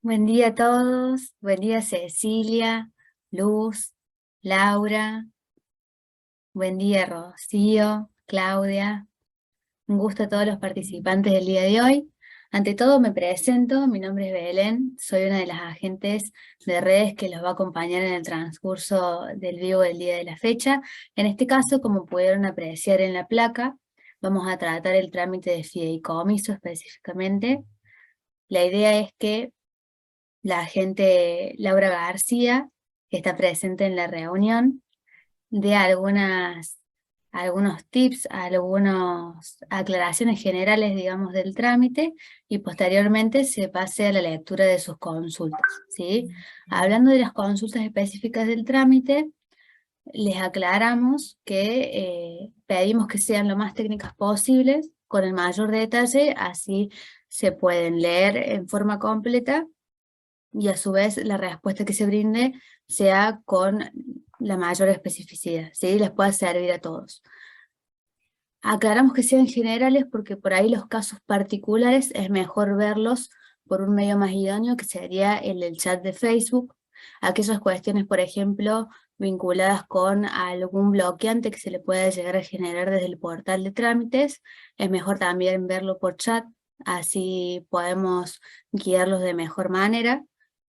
Buen día a todos, buen día Cecilia, Luz, Laura, buen día Rocío, Claudia, un gusto a todos los participantes del día de hoy. Ante todo me presento, mi nombre es Belén, soy una de las agentes de redes que los va a acompañar en el transcurso del vivo del día de la fecha. En este caso, como pudieron apreciar en la placa, vamos a tratar el trámite de fideicomiso específicamente. La idea es que la agente Laura García, que está presente en la reunión, de algunos tips, algunas aclaraciones generales, digamos, del trámite y posteriormente se pase a la lectura de sus consultas, ¿sí? Hablando de las consultas específicas del trámite, les aclaramos que pedimos que sean lo más técnicas posibles, con el mayor detalle, así se pueden leer en forma completa y a su vez la respuesta que se brinde sea con la mayor especificidad, ¿sí? Les pueda servir a todos. Aclaramos que sean generales porque por ahí los casos particulares es mejor verlos por un medio más idóneo que sería el del chat de Facebook. Aquellas cuestiones, por ejemplo, vinculadas con algún bloqueante que se le pueda llegar a generar desde el portal de trámites, es mejor también verlo por chat, así podemos guiarlos de mejor manera.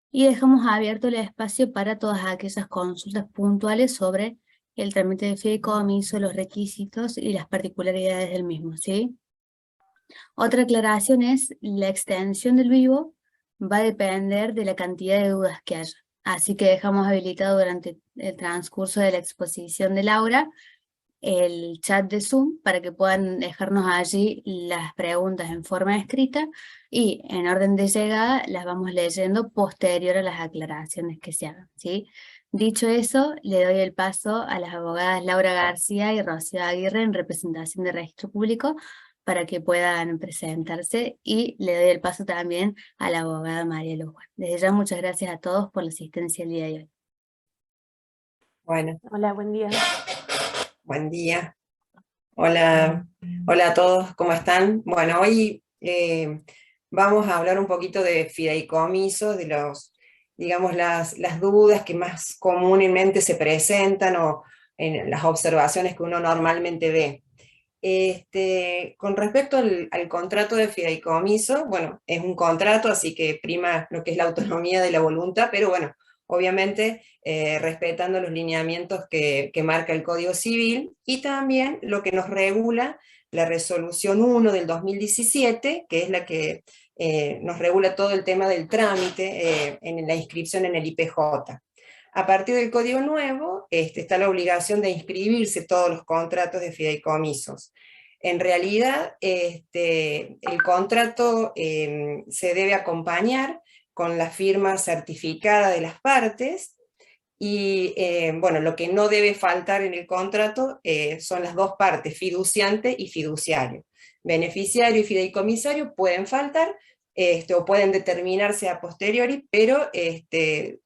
Y dejamos abierto el espacio para todas aquellas consultas puntuales sobre el trámite de fideicomiso, los requisitos y las particularidades del mismo, ¿sí? Otra aclaración es la extensión del vivo va a depender de la cantidad de dudas que haya. Así que dejamos habilitado durante el transcurso de la exposición de Laura el chat de Zoom para que puedan dejarnos allí las preguntas en forma escrita y en orden de llegada las vamos leyendo posterior a las aclaraciones que se hagan, ¿sí? Dicho eso, le doy el paso a las abogadas Laura García y Rocío Aguirre en representación de Registro Público para que puedan presentarse y le doy el paso también a la abogada María Luz. Desde ya muchas gracias a todos por la asistencia el día de hoy. Bueno, Hola, buen día. buen día. Hola, hola a todos, ¿cómo están? Bueno, hoy vamos a hablar un poquito de fideicomisos, de digamos, las dudas que más comúnmente se presentan o en las observaciones que uno normalmente ve. Con respecto al contrato de fideicomiso, bueno, es un contrato, así que prima lo que es la autonomía de la voluntad, pero bueno, obviamente respetando los lineamientos que marca el Código Civil y también lo que nos regula la Resolución 1 del 2017, que es la que nos regula todo el tema del trámite en la inscripción en el IPJ. A partir del Código Nuevo está la obligación de inscribirse todos los contratos de fideicomisos. En realidad, el contrato se debe acompañar con la firma certificada de las partes y, bueno, lo que no debe faltar en el contrato son las dos partes, fiduciante y fiduciario. Beneficiario y fideicomisario pueden faltar, o pueden determinarse a posteriori, pero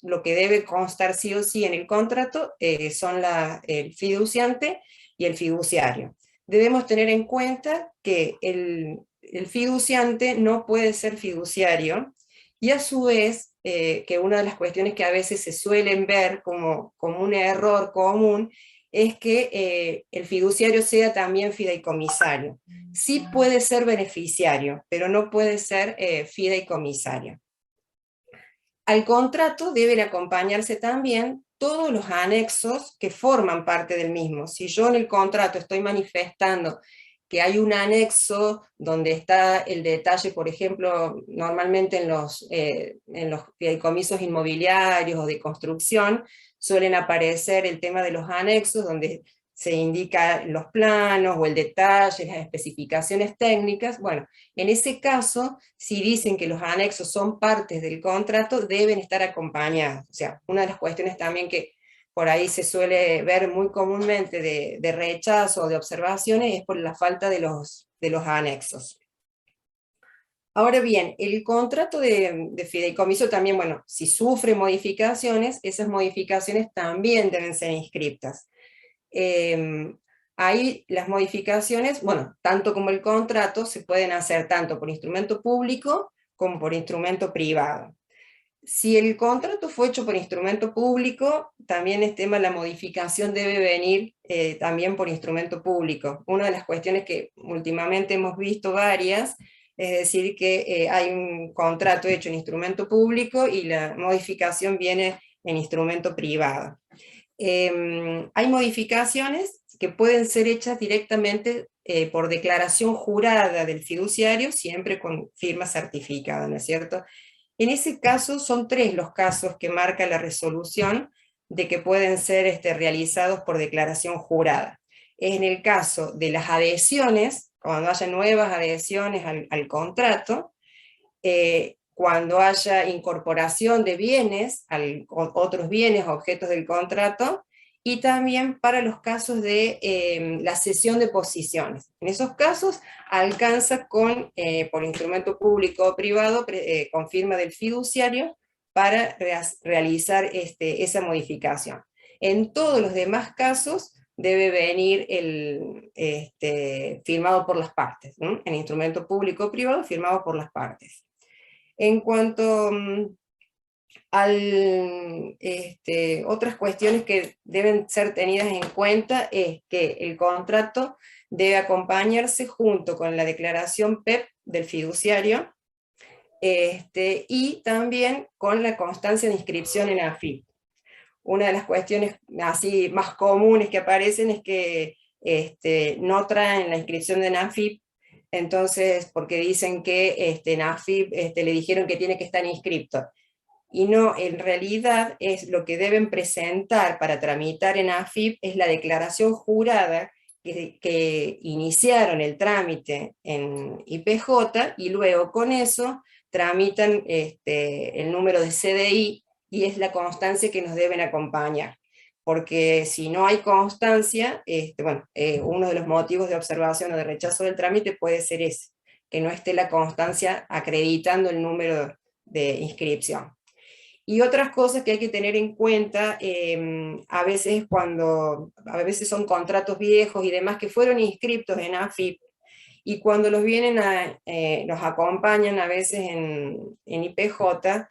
lo que debe constar sí o sí en el contrato son el fiduciante y el fiduciario. Debemos tener en cuenta que el fiduciante no puede ser fiduciario, y a su vez, que una de las cuestiones que a veces se suelen ver como un error común es que el fiduciario sea también fideicomisario. Sí puede ser beneficiario, pero no puede ser fideicomisario. Al contrato deben acompañarse también todos los anexos que forman parte del mismo. Si yo en el contrato estoy manifestando que hay un anexo donde está el detalle, por ejemplo, normalmente en los fideicomisos inmobiliarios o de construcción, suelen aparecer el tema de los anexos, donde se indica los planos o el detalle, las especificaciones técnicas. Bueno, en ese caso, si dicen que los anexos son partes del contrato, deben estar acompañados. O sea, una de las cuestiones también que por ahí se suele ver muy comúnmente de rechazo o de observaciones es por la falta de los anexos. Ahora bien, el contrato de fideicomiso también, bueno, si sufre modificaciones, esas modificaciones también deben ser inscriptas. Ahí las modificaciones, bueno, tanto como el contrato, se pueden hacer tanto por instrumento público como por instrumento privado. Si el contrato fue hecho por instrumento público, también el tema de la modificación debe venir también por instrumento público. Una de las cuestiones que últimamente hemos visto varias, es decir, que hay un contrato hecho en instrumento público y la modificación viene en instrumento privado. Hay modificaciones que pueden ser hechas directamente por declaración jurada del fiduciario, siempre con firma certificada, ¿no es cierto? En ese caso son 3 los casos que marca la resolución de que pueden ser realizados por declaración jurada. En el caso de las adhesiones, cuando haya nuevas adhesiones al contrato, cuando haya incorporación de bienes, otros bienes, objetos del contrato, y también para los casos de la cesión de posiciones. En esos casos alcanza por instrumento público o privado, con firma del fiduciario, para realizar esa modificación. En todos los demás casos debe venir firmado por las partes, ¿no? En instrumento público o privado, firmado por las partes. En cuanto otras cuestiones que deben ser tenidas en cuenta, es que el contrato debe acompañarse junto con la declaración PEP del fiduciario, y también con la constancia de inscripción en AFIP. Una de las cuestiones así más comunes que aparecen es que no traen la inscripción de AFIP, entonces, porque dicen que en AFIP le dijeron que tiene que estar inscripto. Y no, en realidad es lo que deben presentar para tramitar en AFIP es la declaración jurada que iniciaron el trámite en IPJ, y luego con eso tramitan el número de CDI, y es la constancia que nos deben acompañar. Porque si no hay constancia, uno de los motivos de observación o de rechazo del trámite puede ser ese, que no esté la constancia acreditando el número de inscripción. Y otras cosas que hay que tener en cuenta, a veces son contratos viejos y demás que fueron inscriptos en AFIP, y cuando los los acompañan a veces en IPJ,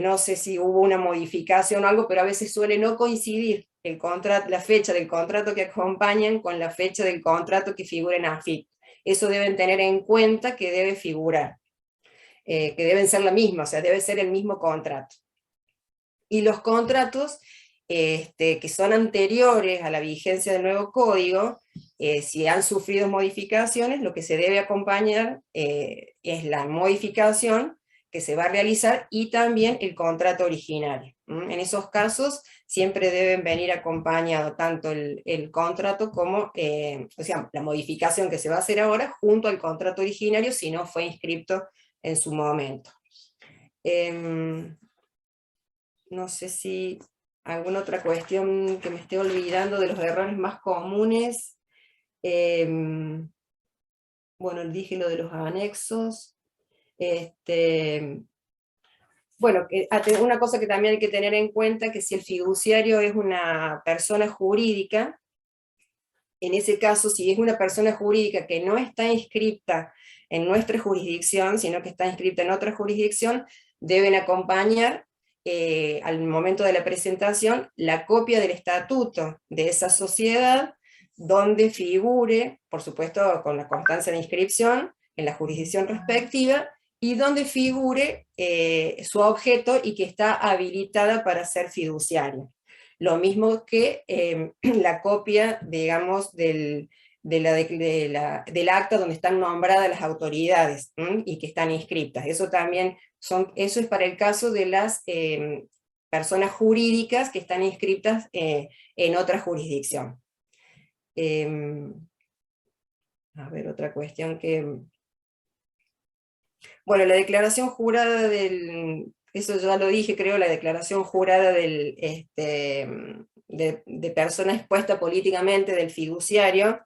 no sé si hubo una modificación o algo, pero a veces suele no coincidir la fecha del contrato que acompañan con la fecha del contrato que figura en AFIP. Eso deben tener en cuenta, que debe figurar, que deben ser la misma, o sea, debe ser el mismo contrato. Y los contratos que son anteriores a la vigencia del nuevo código, si han sufrido modificaciones, lo que se debe acompañar es la modificación que se va a realizar, y también el contrato originario. En esos casos siempre deben venir acompañado tanto el contrato como, o sea, la modificación que se va a hacer ahora junto al contrato originario, si no fue inscripto en su momento. No sé si alguna otra cuestión que me esté olvidando de los errores más comunes. Bueno, dije lo de los anexos. Bueno, una cosa que también hay que tener en cuenta, que si el fiduciario es una persona jurídica, en ese caso, si es una persona jurídica que no está inscripta en nuestra jurisdicción, sino que está inscripta en otra jurisdicción, deben acompañar al momento de la presentación la copia del estatuto de esa sociedad, donde figure, por supuesto con la constancia de inscripción en la jurisdicción respectiva, y donde figure su objeto y que está habilitada para ser fiduciaria. Lo mismo que la copia, digamos, del acta donde están nombradas las autoridades y que están inscritas. Eso también eso es para el caso de las personas jurídicas que están inscritas en otra jurisdicción. A ver, otra cuestión que... Bueno, la declaración jurada eso ya lo dije, creo, la declaración jurada de persona expuesta políticamente del fiduciario,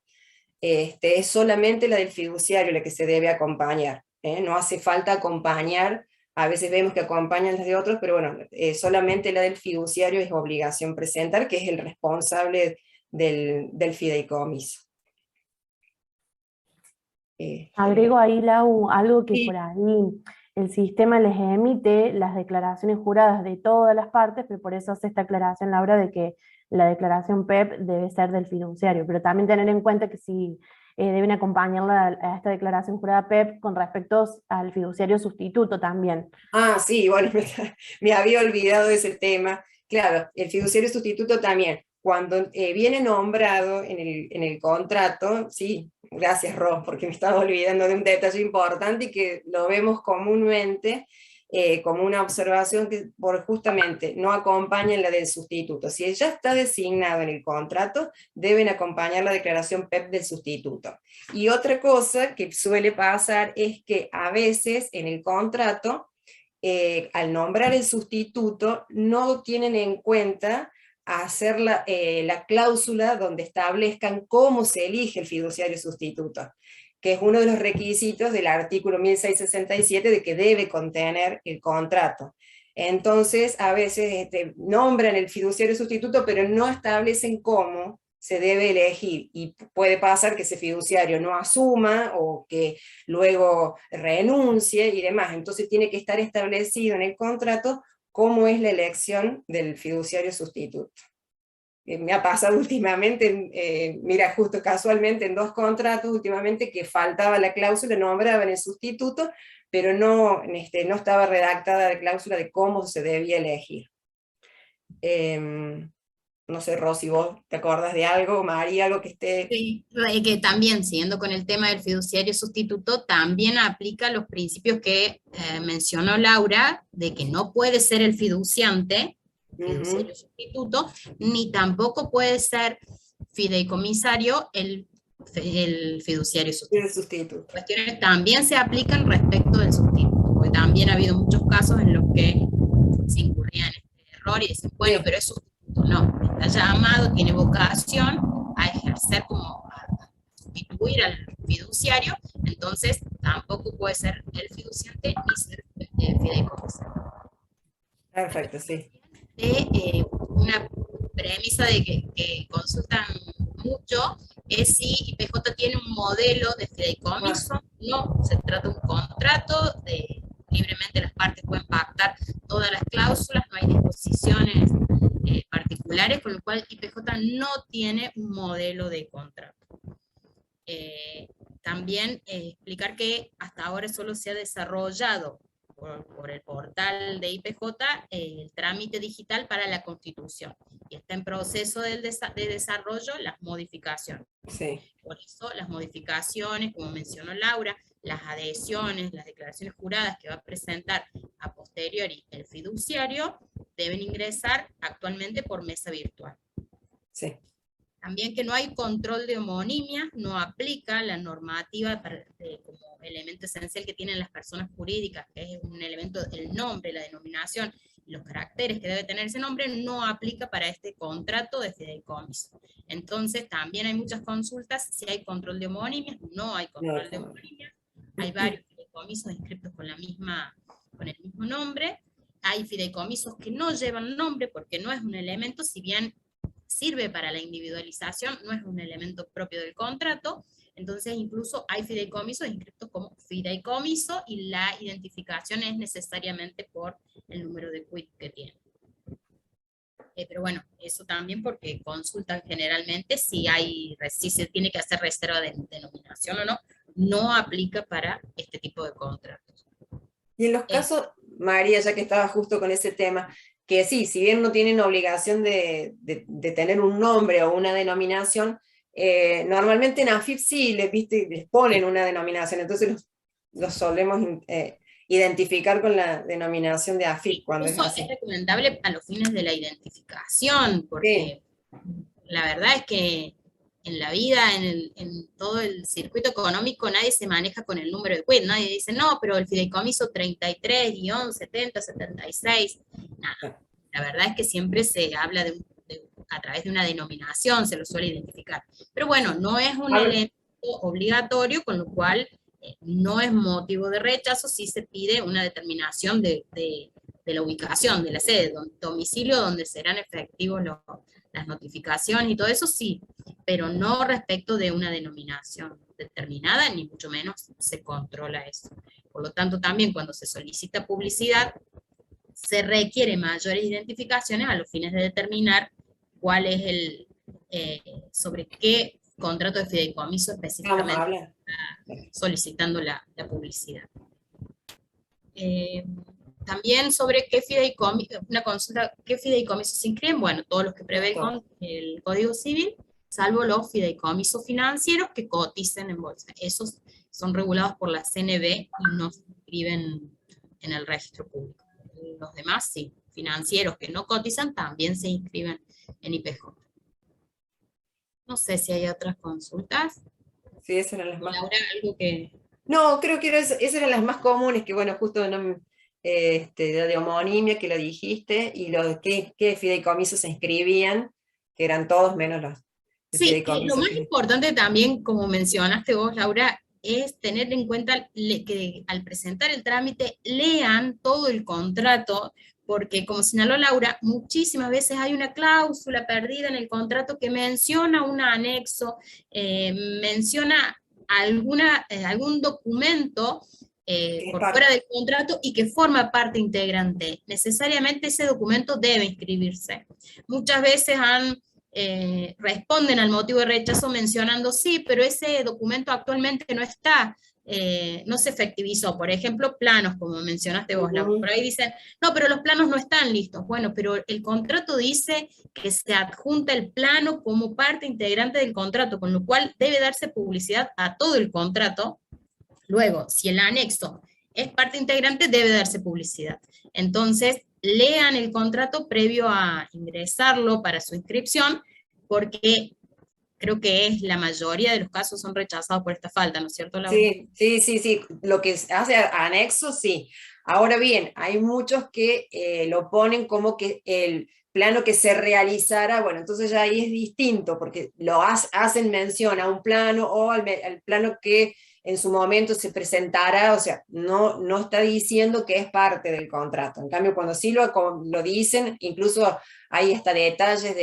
es solamente la del fiduciario la que se debe acompañar, no hace falta acompañar, a veces vemos que acompañan las de otros, pero bueno, solamente la del fiduciario es obligación presentar, que es el responsable del fideicomiso. Agrego ahí, Lau, algo que por Sí. ahí el sistema les emite las declaraciones juradas de todas las partes, pero por eso hace esta aclaración, Laura, de que la declaración PEP debe ser del fiduciario, pero también tener en cuenta que si deben acompañarla a esta declaración jurada PEP con respecto al fiduciario sustituto también. Ah, sí, bueno, me había olvidado de ese tema. Claro, el fiduciario sustituto también. Cuando viene nombrado en el contrato, sí, gracias Ros, porque me estaba olvidando de un detalle importante y que lo vemos comúnmente como una observación que por justamente no acompaña la del sustituto. Si ya está designado en el contrato, deben acompañar la declaración PEP del sustituto. Y otra cosa que suele pasar es que a veces en el contrato, al nombrar el sustituto, no tienen en cuenta hacer la cláusula donde establezcan cómo se elige el fiduciario sustituto, que es uno de los requisitos del artículo 1667 de que debe contener el contrato. Entonces, a veces nombran el fiduciario sustituto, pero no establecen cómo se debe elegir, y puede pasar que ese fiduciario no asuma o que luego renuncie y demás. Entonces tiene que estar establecido en el contrato cómo es la elección del fiduciario sustituto. Me ha pasado últimamente, mira, justo casualmente en 2 contratos últimamente que faltaba la cláusula, nombraban el sustituto, pero no, no estaba redactada la cláusula de cómo se debía elegir. No sé, Rosy, ¿vos te acordás de algo, María, algo que esté...? Sí, que también, siguiendo con el tema del fiduciario sustituto, también aplica los principios que mencionó Laura, de que no puede ser el fiduciante, fiduciario sustituto, ni tampoco puede ser fideicomisario el fiduciario sustituto. Cuestiones también se aplican respecto del sustituto, porque también ha habido muchos casos en los que se incurrían en este error y dicen, bueno, pero es sustituto. No, está llamado, tiene vocación a ejercer como a sustituir al fiduciario, entonces tampoco puede ser el fiduciante ni ser fideicomisario. Perfecto, sí. De una premisa de que consultan mucho es si IPJ tiene un modelo de fideicomiso. No, se trata de un contrato, libremente las partes pueden pactar todas las cláusulas, no hay disposiciones particulares, con lo cual IPJ no tiene un modelo de contrato. También explicar que hasta ahora solo se ha desarrollado por el portal de IPJ el trámite digital para la constitución, y está en proceso de desarrollo las modificaciones. Sí. Por eso las modificaciones, como mencionó Laura, las adhesiones, las declaraciones juradas que va a presentar a posteriori el fiduciario, deben ingresar actualmente por mesa virtual. Sí. También que no hay control de homonimia, no aplica la normativa como elemento esencial que tienen las personas jurídicas, que es un elemento, el nombre, la denominación, los caracteres que debe tener ese nombre, no aplica para este contrato de fideicomiso. Entonces también hay muchas consultas si hay control de homonimias. No hay control de homonimias. Hay varios fideicomisos inscritos con el mismo nombre. Hay fideicomisos que no llevan nombre porque no es un elemento, si bien sirve para la individualización, no es un elemento propio del contrato. Entonces incluso hay fideicomisos inscritos como fideicomiso y la identificación es necesariamente por el número de quit que tiene. Pero bueno, eso también porque consultan generalmente si se tiene que hacer reserva de denominación o no, no aplica para este tipo de contratos. Y en los casos, María, ya que estaba justo con ese tema, que sí, si bien no tienen obligación de tener un nombre o una denominación, normalmente en AFIP sí les ponen una denominación, entonces los solemos identificar con la denominación de AFIP. Cuando eso es recomendable a los fines de la identificación, porque la verdad es que en la vida, en todo el circuito económico, nadie se maneja con el número de quit, nadie dice, no, pero el fideicomiso 33-70-76, nada. La verdad es que siempre se habla a través de una denominación, se lo suele identificar. Pero bueno, no es un elemento obligatorio, con lo cual no es motivo de rechazo si se pide una determinación de la ubicación, de la sede, domicilio donde serán efectivos las notificaciones y todo eso, sí, pero no respecto de una denominación determinada, ni mucho menos se controla eso. Por lo tanto, también cuando se solicita publicidad, se requiere mayores identificaciones a los fines de determinar cuál es sobre qué contrato de fideicomiso Vamos a específicamente hablar. está solicitando la publicidad. También sobre qué fideicomiso, una consulta, ¿qué fideicomisos se inscriben? Bueno, todos los que prevé el Código Civil, salvo los fideicomisos financieros que coticen en bolsa. Esos son regulados por la CNB y no se inscriben en el registro público. Los demás, sí, financieros que no cotizan también se inscriben en IPJ. No sé si hay otras consultas. Sí, esas eran las más... Laura, algo que... No, creo que esas eran las más comunes, que bueno, justo no, la de homonimia que lo dijiste, y lo que fideicomisos se inscribían, que eran todos menos los Sí, lo fideicomisos. más importante también, como mencionaste vos, Laura, es tener en cuenta que al presentar el trámite lean todo el contrato, porque como señaló Laura, muchísimas veces hay una cláusula perdida en el contrato que menciona un anexo, menciona algún documento por fuera del contrato y que forma parte integrante. Necesariamente ese documento debe inscribirse. Muchas veces responden al motivo de rechazo mencionando sí, pero ese documento actualmente no está, no se efectivizó. Por ejemplo, planos, como mencionaste vos, Laura. Por ahí dicen, no, pero los planos no están listos. Bueno, pero el contrato dice que se adjunta el plano como parte integrante del contrato, con lo cual debe darse publicidad a todo el contrato. Luego, si el anexo es parte integrante, debe darse publicidad. Entonces, lean el contrato previo a ingresarlo para su inscripción, porque creo que la mayoría de los casos son rechazados por esta falta, ¿no es cierto, Laura? Sí. Lo que hace anexo, sí. Ahora bien, hay muchos que lo ponen como que el plano que se realizara, bueno, entonces ya ahí es distinto, porque lo hacen mención a un plano o al plano que en su momento se presentara, o sea, no está diciendo que es parte del contrato. En cambio, cuando sí lo dicen, incluso hay hasta detalles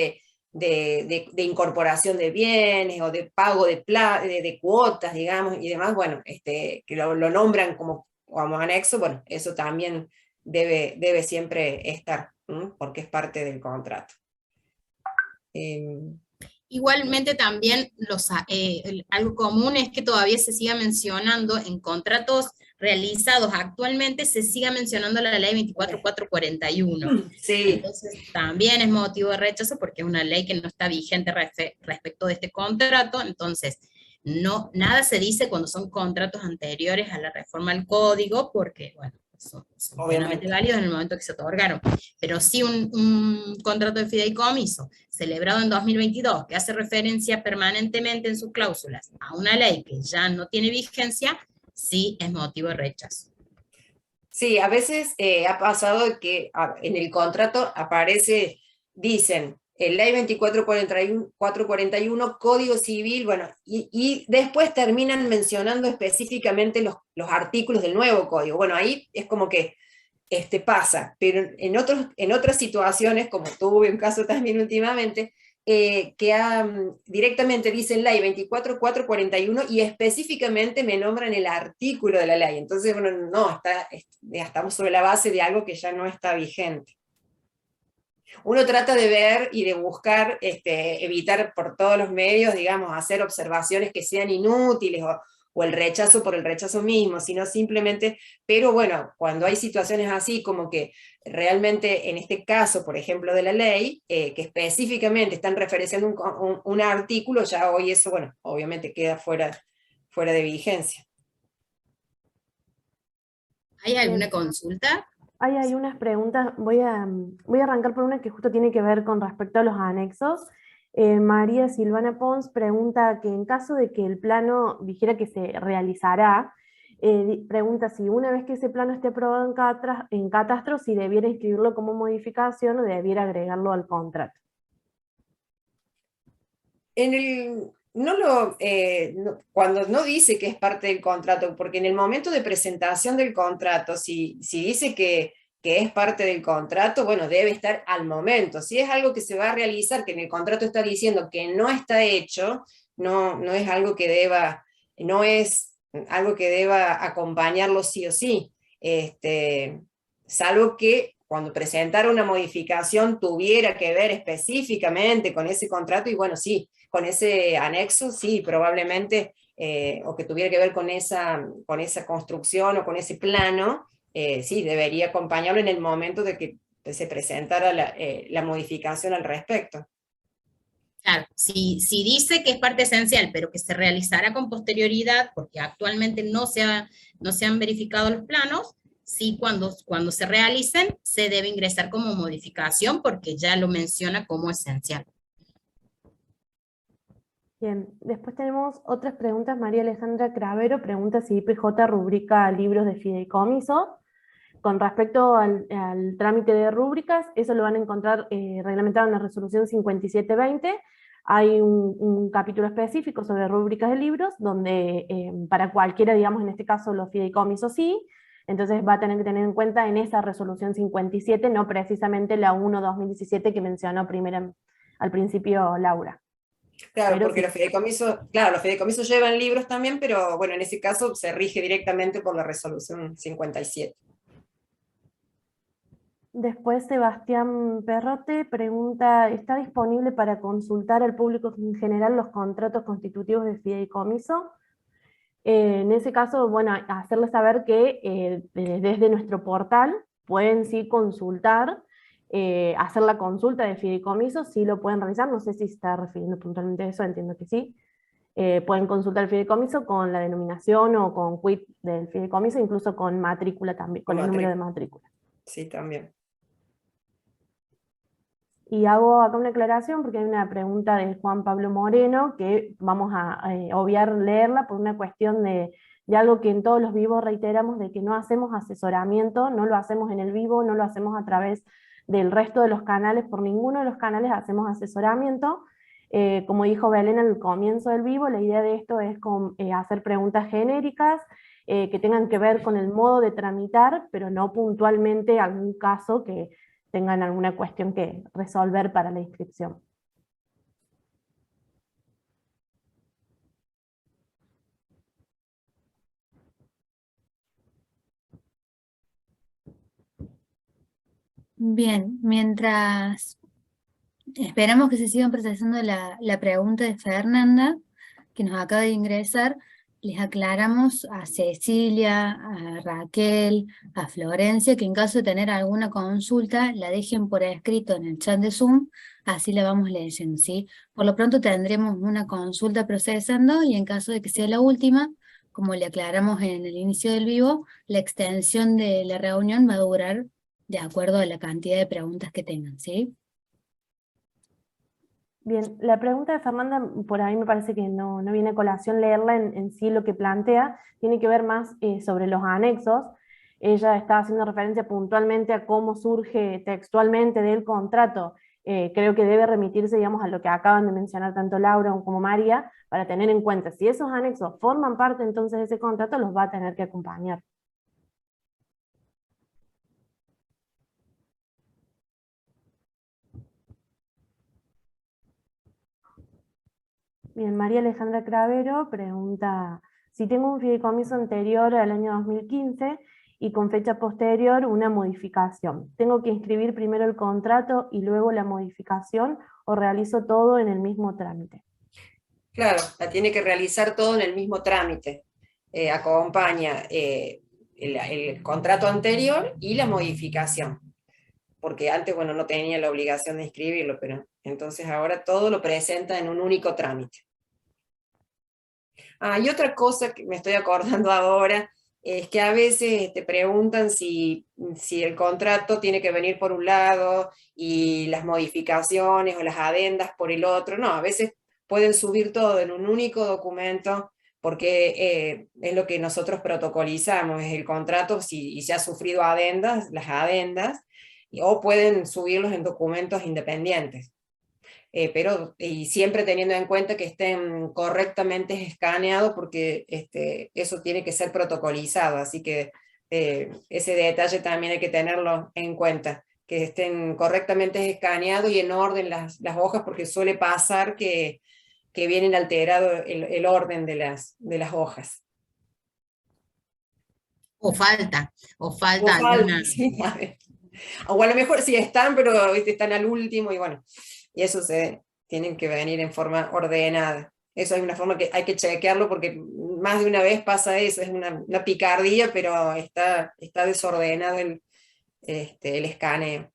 de incorporación de bienes o de pago de cuotas, digamos, y demás, bueno, que lo nombran como anexo, bueno, eso también debe siempre estar, porque es parte del contrato. Igualmente también algo común es que todavía se siga mencionando en contratos realizados actualmente, se siga mencionando la ley 24441. Sí. Entonces también es motivo de rechazo porque es una ley que no está vigente respecto de este contrato. Entonces nada se dice cuando son contratos anteriores a la reforma al código, porque bueno, son plenamente válidos en el momento que se otorgaron. Pero sí un contrato de fideicomiso celebrado en 2022, que hace referencia permanentemente en sus cláusulas a una ley que ya no tiene vigencia, sí es motivo de rechazo. Sí, a veces ha pasado que en el contrato dicen, ley 24441, Código Civil, bueno, y después terminan mencionando específicamente los artículos del nuevo código. Bueno, ahí es como que pasa, pero en otras situaciones, como tuve un caso también últimamente, que directamente dicen ley 24441 y específicamente me nombran el artículo de la ley. Entonces, bueno, no, estamos sobre la base de algo que ya no está vigente. Uno trata de ver y de buscar, evitar por todos los medios, digamos, hacer observaciones que sean inútiles o el rechazo por el rechazo mismo, sino simplemente, pero bueno, cuando hay situaciones así como que realmente en este caso, por ejemplo, de la ley, que específicamente están referenciando un artículo, ya hoy eso, bueno, obviamente queda fuera de vigencia. ¿Hay alguna consulta? Hay unas preguntas, voy a arrancar por una que justo tiene que ver con respecto a los anexos. María Silvana Pons pregunta que en caso de que el plano dijera que se realizará, pregunta si una vez que ese plano esté aprobado en catastro, si debiera inscribirlo como modificación o debiera agregarlo al contrato. Cuando no dice que es parte del contrato, porque en el momento de presentación del contrato, si dice que es parte del contrato, bueno, debe estar al momento. Si es algo que se va a realizar, que en el contrato está diciendo que no está hecho, no es algo que no es algo que deba acompañarlo sí o sí, salvo que cuando presentara una modificación tuviera que ver específicamente con ese contrato, y bueno, sí, con ese anexo, sí, probablemente, o que tuviera que ver con esa construcción o con ese plano, sí, debería acompañarlo en el momento de que se presentara la modificación al respecto. Claro, si dice que es parte esencial, pero que se realizará con posterioridad, porque actualmente no se han verificado los planos, sí, cuando se realicen, se debe ingresar como modificación, porque ya lo menciona como esencial. Bien, después tenemos otras preguntas. María Alejandra Cravero pregunta si IPJ rubrica libros de fideicomiso. Con respecto al trámite de rúbricas, eso lo van a encontrar reglamentado en la resolución 5720. Hay un capítulo específico sobre rúbricas de libros, donde para cualquiera, digamos, en este caso los fideicomisos sí, entonces va a tener que tener en cuenta en esa resolución 57, no precisamente la 1/2017 que mencionó al principio Laura. Claro, Pero porque sí. los fideicomisos llevan libros también, pero bueno, en ese caso se rige directamente por la resolución 57. Después Sebastián Perrote pregunta, ¿está disponible para consultar al público en general los contratos constitutivos de fideicomiso? En ese caso, bueno, hacerles saber que desde nuestro portal pueden sí consultar, hacer la consulta de fideicomiso, sí lo pueden realizar, no sé si se está refiriendo puntualmente a eso, entiendo que sí. Pueden consultar el fideicomiso con la denominación o con quit del fideicomiso, incluso con matrícula también, con el número de matrícula. Sí, también. Y hago acá una aclaración porque hay una pregunta de Juan Pablo Moreno que vamos a obviar leerla por una cuestión de algo que en todos los vivos reiteramos, de que no hacemos asesoramiento, no lo hacemos en el vivo, no lo hacemos a través del resto de los canales, por ninguno de los canales hacemos asesoramiento. Como dijo Belén al comienzo del vivo, la idea de esto es hacer preguntas genéricas que tengan que ver con el modo de tramitar, pero no puntualmente algún caso que tengan alguna cuestión que resolver para la inscripción. Bien, mientras esperamos que se sigan procesando la pregunta de Fernanda, que nos acaba de ingresar, les aclaramos a Cecilia, a Raquel, a Florencia, que en caso de tener alguna consulta, la dejen por escrito en el chat de Zoom, así la vamos leyendo, ¿sí? Por lo pronto tendremos una consulta procesando, y en caso de que sea la última, como le aclaramos en el inicio del vivo, la extensión de la reunión va a durar de acuerdo a la cantidad de preguntas que tengan, ¿sí? Bien, la pregunta de Fernanda, por ahí me parece que no viene a colación leerla en sí lo que plantea, tiene que ver más sobre los anexos. Ella está haciendo referencia puntualmente a cómo surge textualmente del contrato. Creo que debe remitirse, digamos, a lo que acaban de mencionar tanto Laura como María, para tener en cuenta si esos anexos forman parte entonces de ese contrato, los va a tener que acompañar. Bien, María Alejandra Cravero pregunta, si tengo un fideicomiso anterior al año 2015 y con fecha posterior una modificación, ¿tengo que inscribir primero el contrato y luego la modificación o realizo todo en el mismo trámite? Claro, la tiene que realizar todo en el mismo trámite. Acompaña el contrato anterior y la modificación. Porque antes, bueno, no tenía la obligación de inscribirlo, pero entonces ahora todo lo presenta en un único trámite. Y otra cosa que me estoy acordando ahora, es que a veces te preguntan si el contrato tiene que venir por un lado y las modificaciones o las adendas por el otro. No, a veces pueden subir todo en un único documento, porque es lo que nosotros protocolizamos, es el contrato, y se ha sufrido adendas, las adendas, o pueden subirlos en documentos independientes. Pero siempre teniendo en cuenta que estén correctamente escaneados, porque eso tiene que ser protocolizado, así que ese detalle también hay que tenerlo en cuenta, que estén correctamente escaneados y en orden las hojas, porque suele pasar que vienen alterado el orden de las hojas. O falta O alguna. falta, sí, a ver. O a lo mejor sí están, pero ¿viste? Están al último y bueno, y eso tienen que venir en forma ordenada. Eso hay una forma que hay que chequearlo porque más de una vez pasa eso, es una picardía, pero está desordenado el escaneo.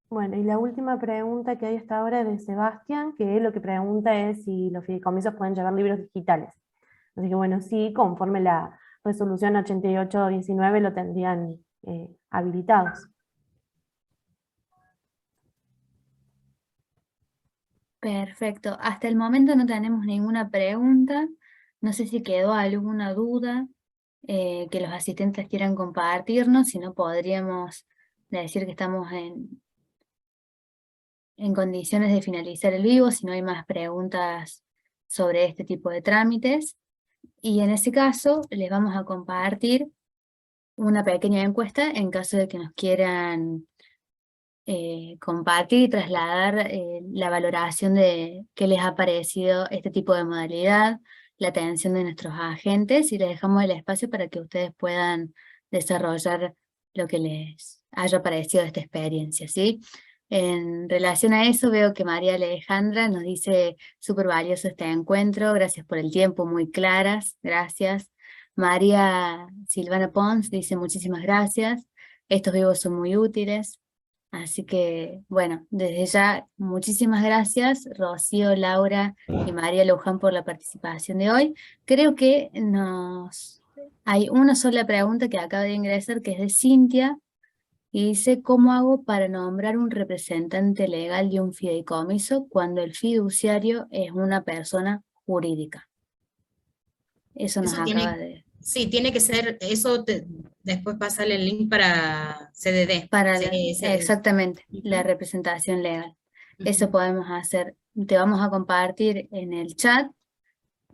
Bueno, y la última pregunta que hay hasta ahora es de Sebastián, que lo que pregunta es si los fideicomisos pueden llevar libros digitales. Así que bueno, sí, conforme la resolución 8819 lo tendrían habilitados. Perfecto. Hasta el momento no tenemos ninguna pregunta. No sé si quedó alguna duda que los asistentes quieran compartirnos, si no podríamos decir que estamos en condiciones de finalizar el vivo, si no hay más preguntas sobre este tipo de trámites. Y en ese caso les vamos a compartir una pequeña encuesta en caso de que nos quieran compartir y trasladar la valoración de qué les ha parecido este tipo de modalidad, la atención de nuestros agentes, y les dejamos el espacio para que ustedes puedan desarrollar lo que les haya parecido esta experiencia, ¿sí? En relación a eso veo que María Alejandra nos dice súper valioso este encuentro, gracias por el tiempo, muy claras, gracias. María Silvana Pons dice muchísimas gracias, estos vivos son muy útiles. Así que, bueno, desde ya, muchísimas gracias, Rocío, Laura y María Luján por la participación de hoy. Creo que hay una sola pregunta que acaba de ingresar, que es de Cintia, y dice, ¿cómo hago para nombrar un representante legal de un fideicomiso cuando el fiduciario es una persona jurídica? Eso nos Eso acaba de... Sí, tiene que ser, después pasarle el link para CDD. Exactamente, la Ujú, representación legal. Eso ujú. podemos hacer. Te vamos a compartir en el chat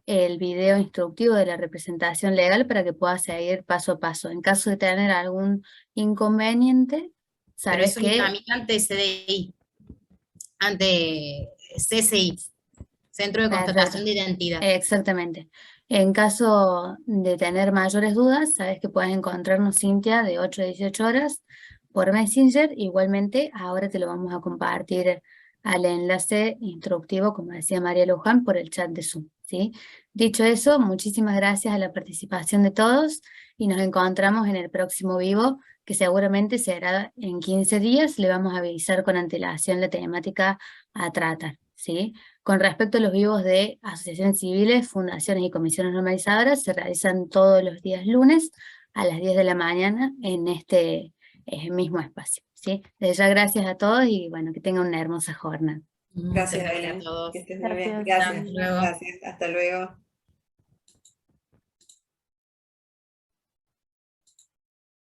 el video instructivo de la representación legal para que puedas seguir paso a paso. En caso de tener algún inconveniente, Pero sabes eso lo que... tramita ante CDI, ante CCI, Centro de Perfecto. Constatación de Identidad. Exactamente. En caso de tener mayores dudas, sabes que puedes encontrarnos, Cintia, de 8 a 18 horas por Messenger. Igualmente, ahora te lo vamos a compartir al enlace instructivo, como decía María Luján, por el chat de Zoom, ¿sí? Dicho eso, muchísimas gracias a la participación de todos y nos encontramos en el próximo vivo, que seguramente será en 15 días. Le vamos a avisar con antelación la temática a tratar, ¿sí? Con respecto a los vivos de asociaciones civiles, fundaciones y comisiones normalizadoras, se realizan todos los días lunes a las 10 de la mañana en este mismo espacio, ¿sí? Desde ya gracias a todos y bueno, que tengan una hermosa jornada. Muchas Gracias, gracias a Belén, todos. que estés muy bien. Gracias. Hasta Gracias, luego. gracias, hasta luego.